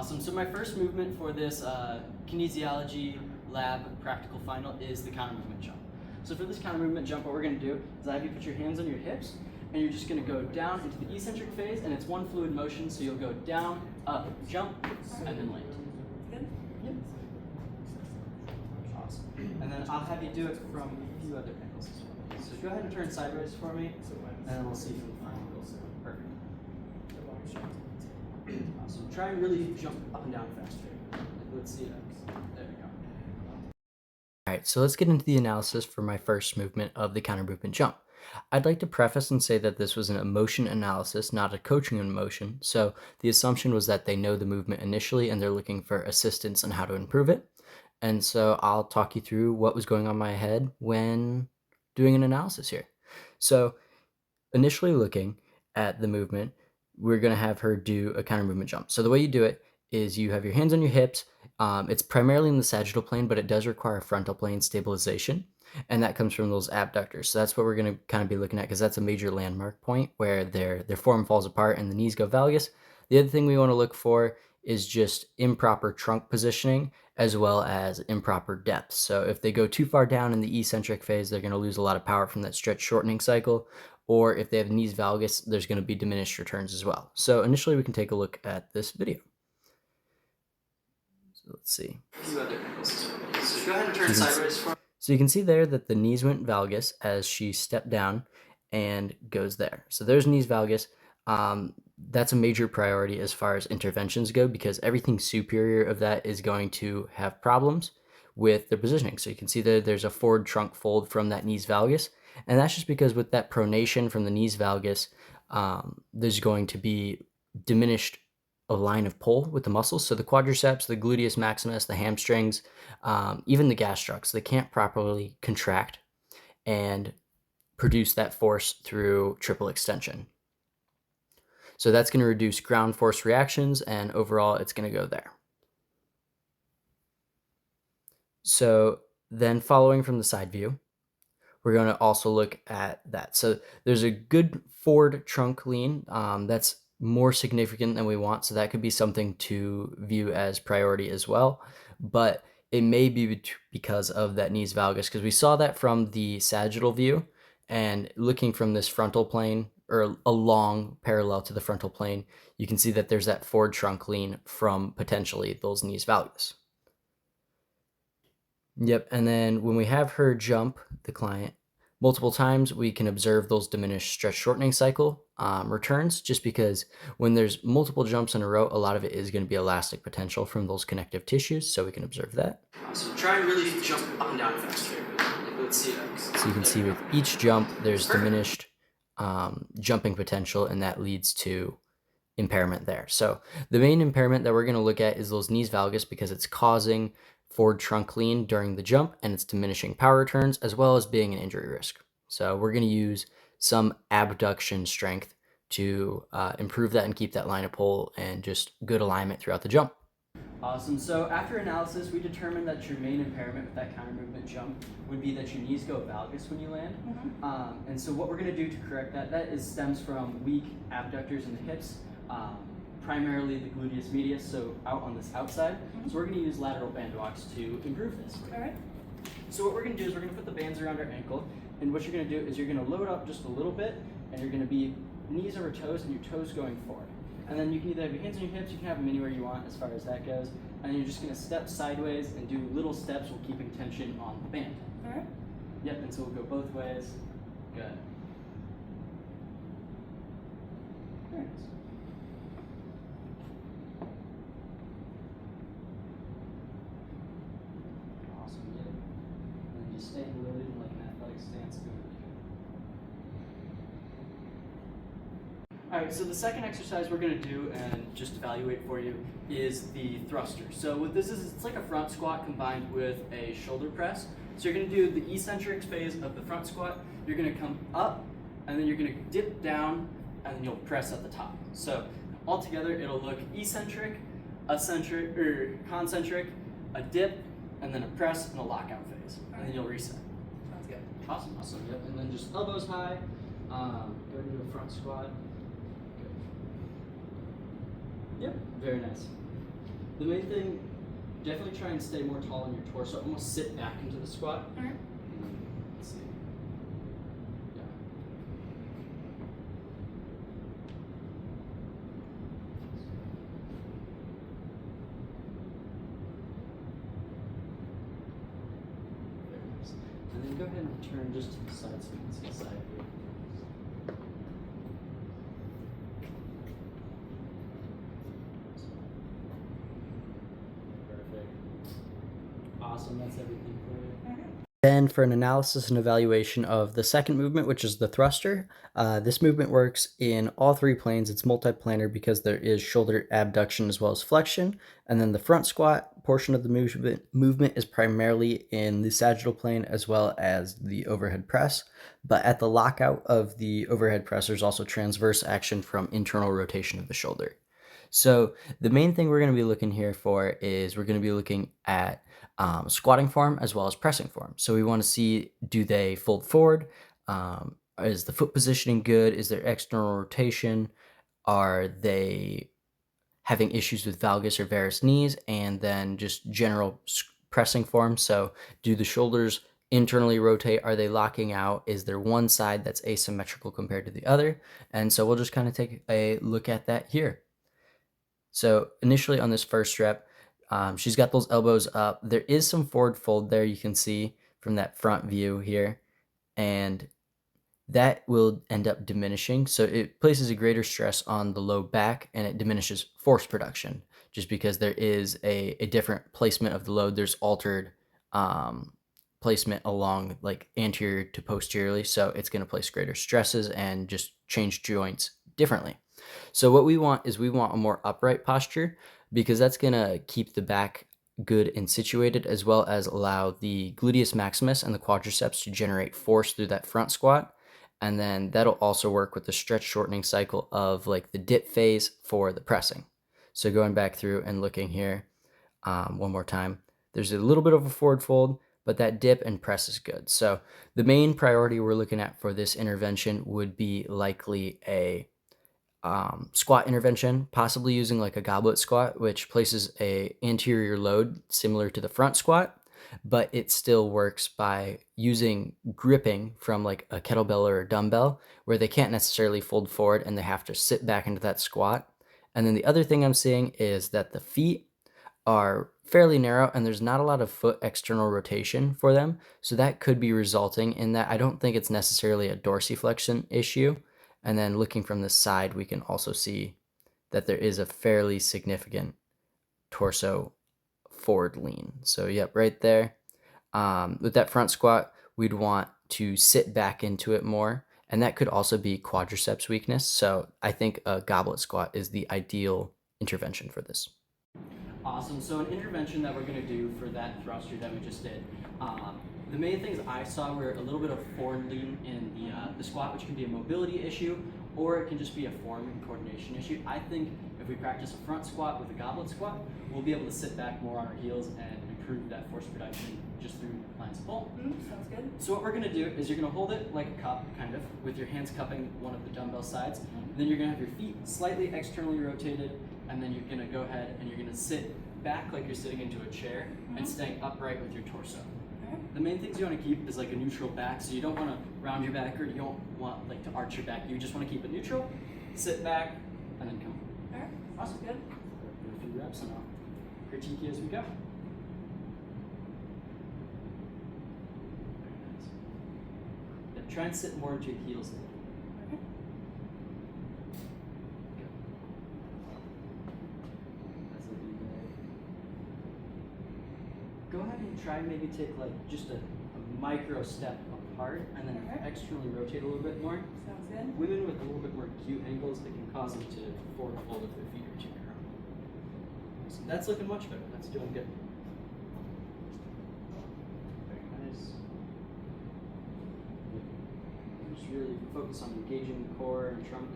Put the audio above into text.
Awesome. So my first movement for this kinesiology lab practical final is the counter movement jump. So for this counter movement jump, what we're going to do is I have you put your hands on your hips, and you're just going to go down into the eccentric phase, and it's one fluid motion, so you'll go down, up, jump, and then land. Good? Yep. Awesome. And then I'll have you do it from a few other angles as well. So go ahead and turn sideways for me, and then we'll see from the final angle. Perfect. Awesome. Try and really jump up and down faster. Let's see that. There we go. Alright, so let's get into the analysis for my first movement of the counter movement jump. I'd like to preface and say that this was an emotion analysis, not a coaching in motion. So the assumption was that they know the movement initially and they're looking for assistance on how to improve it. And so I'll talk you through what was going on in my head when doing an analysis here. So initially looking at the movement, we're going to have her do a counter movement jump. So the way you do it is you have your hands on your hips. It's primarily in the sagittal plane, but it does require frontal plane stabilization. And that comes from those abductors. So that's what we're going to kind of be looking at, because that's a major landmark point where their form falls apart and the knees go valgus. The other thing we want to look for is just improper trunk positioning as well as improper depth. So if they go too far down in the eccentric phase, they're going to lose a lot of power from that stretch shortening cycle. Or if they have knees valgus, there's going to be diminished returns as well. So initially we can take a look at this video. So let's see. A few other angles as well. So go ahead and turn sideways for me. So you can see there that the knees went valgus as she stepped down and goes there. So there's knees valgus. That's a major priority as far as interventions go, because everything superior of that is going to have problems with their positioning. So you can see that there's a forward trunk fold from that knees valgus. And that's just because with that pronation from the knees valgus, there's going to be diminished a line of pull with the muscles. So the quadriceps, the gluteus maximus, the hamstrings, even the gastrocs, they can't properly contract and produce that force through triple extension. So that's going to reduce ground force reactions, and overall it's going to go there. So then following from the side view, we're going to also look at that. So there's a good forward trunk lean that's more significant than we want. So that could be something to view as priority as well. But it may be because of that knees valgus, because we saw that from the sagittal view, and looking from this frontal plane or along parallel to the frontal plane, you can see that there's that forward trunk lean from potentially those knees valgus. Yep, and then when we have her jump, the client, multiple times, we can observe those diminished stretch shortening cycle returns, just because when there's multiple jumps in a row, a lot of it is going to be elastic potential from those connective tissues, so we can observe that. So try and really jump up and down faster. Let's see that. So you can see with each jump, there's diminished jumping potential, and that leads to impairment there. So the main impairment that we're going to look at is those knees valgus, because it's causing forward trunk lean during the jump, and it's diminishing power returns as well as being an injury risk. So we're going to use some abduction strength to improve that and keep that line of pull and just good alignment throughout the jump. Awesome. So after analysis, we determined that your main impairment with that counter movement jump would be that your knees go valgus when you land. And so what we're going to do to correct that stems from weak abductors in the hips, primarily the gluteus medius, so out on this outside. So we're going to use lateral band walks to improve this. All right. So what we're going to do is we're going to put the bands around our ankle, and what you're going to do is you're going to load up just a little bit, and you're going to be knees over toes and your toes going forward. And then you can either have your hands on your hips, you can have them anywhere you want as far as that goes, and you're just going to step sideways and do little steps while keeping tension on the band. All right. Yep, and so we'll go both ways. Good. Very nice. Awesome, yep. And then just stay loaded in like an athletic stance. Alright, so the second exercise we're going to do and just evaluate for you is the thruster. So what this is, it's like a front squat combined with a shoulder press. So you're going to do the eccentric phase of the front squat. You're going to come up, and then you're going to dip down, and then you'll press at the top. So altogether, it'll look eccentric, eccentric, or concentric, a dip, and then a press and a lockout phase. And then you'll reset. Sounds good. Awesome, awesome. Yep, and then just elbows high, go into a front squat. Good. Yep, very nice. The main thing, definitely try and stay more tall in your torso. Almost sit back into the squat. All right. Let's see. Yeah. Very nice. And then go ahead and turn just to the side so you can see the side view. Perfect. Awesome, that's everything for you. All right. Then for an analysis and evaluation of the second movement, which is the thruster, this movement works in all three planes. It's multiplanar because there is shoulder abduction as well as flexion. And then the front squat portion of the movement is primarily in the sagittal plane as well as the overhead press. But at the lockout of the overhead press, there's also transverse action from internal rotation of the shoulder. So the main thing we're going to be looking here for is we're going to be looking at squatting form as well as pressing form. So we want to see, do they fold forward? Is the foot positioning good? Is there external rotation? Are they having issues with valgus or varus knees? And then just general pressing form. So do the shoulders internally rotate? Are they locking out? Is there one side that's asymmetrical compared to the other? And so we'll just kind of take a look at that here. So initially on this first rep, she's got those elbows up. There is some forward fold there you can see from that front view here, and that will end up diminishing. So it places a greater stress on the low back and it diminishes force production just because there is a different placement of the load. There's altered placement along like anterior to posteriorly. So it's going to place greater stresses and just change joints differently. So what we want is we want a more upright posture because that's going to keep the back good and situated as well as allow the gluteus maximus and the quadriceps to generate force through that front squat. And then that'll also work with the stretch shortening cycle of like the dip phase for the pressing. So going back through and looking here one more time, there's a little bit of a forward fold, but that dip and press is good. So the main priority we're looking at for this intervention would be likely a squat intervention, possibly using like a goblet squat, which places a anterior load similar to the front squat, but it still works by using gripping from like a kettlebell or a dumbbell where they can't necessarily fold forward and they have to sit back into that squat. And then the other thing I'm seeing is that the feet are fairly narrow and there's not a lot of foot external rotation for them. So that could be resulting in that. I don't think it's necessarily a dorsiflexion issue. And then looking from the side, we can also see that there is a fairly significant torso forward lean. So yep, right there. With that front squat, we'd want to sit back into it more. And that could also be quadriceps weakness. So I think a goblet squat is the ideal intervention for this. Awesome. So an intervention that we're going to do for that thruster that we just did, the main things I saw were a little bit of forward lean in the squat, which can be a mobility issue, or it can just be a form and coordination issue. I think if we practice a front squat with a goblet squat, we'll be able to sit back more on our heels and improve that force production just through lines of pull. Sounds good. So what we're going to do is you're going to hold it like a cup, kind of, with your hands cupping one of the dumbbell sides. Then you're going to have your feet slightly externally rotated, and then you're going to go ahead and you're going to sit back like you're sitting into a chair and staying upright with your torso. The main things you want to keep is like a neutral back, so you don't want to round your back or you don't want like to arch your back. You just want to keep it neutral, sit back, and then come. All right. Awesome. Good. Do a few reps and I'll critique you as we go. Very nice. Yeah, try and sit more into your heels a little. Okay. Good. That's looking good. Go ahead and try and maybe take like just a micro step apart and then Okay. externally rotate a little bit more. Sounds good. Women with a little bit more acute angles, it can cause them to forward fold if their feet are too narrow. So that's looking much better. That's doing good. Very nice. Just really focus on engaging the core and trunk.